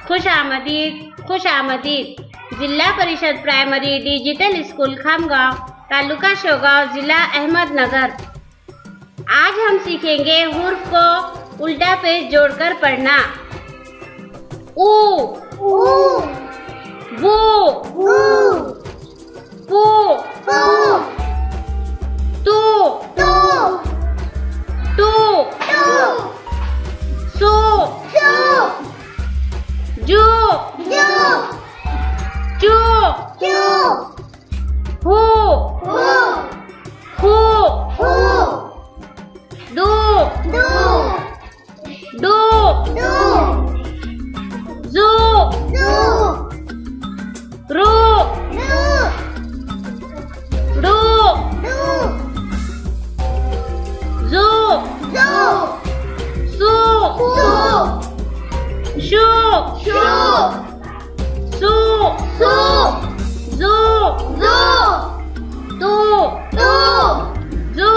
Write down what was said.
खुश आमदीद। Zilla Parishad primary digital school Khamgaon, taluka Shogaon, जिला अहमदनगर। आज हम सीखेंगे हुर्फ को उल्टा पेश जोड़कर पढ़ना। ऊ, बू, पू, तू, सू, जू, चू, हू, दू, जू, रू, जू, सू, शू, जू, तू, जू,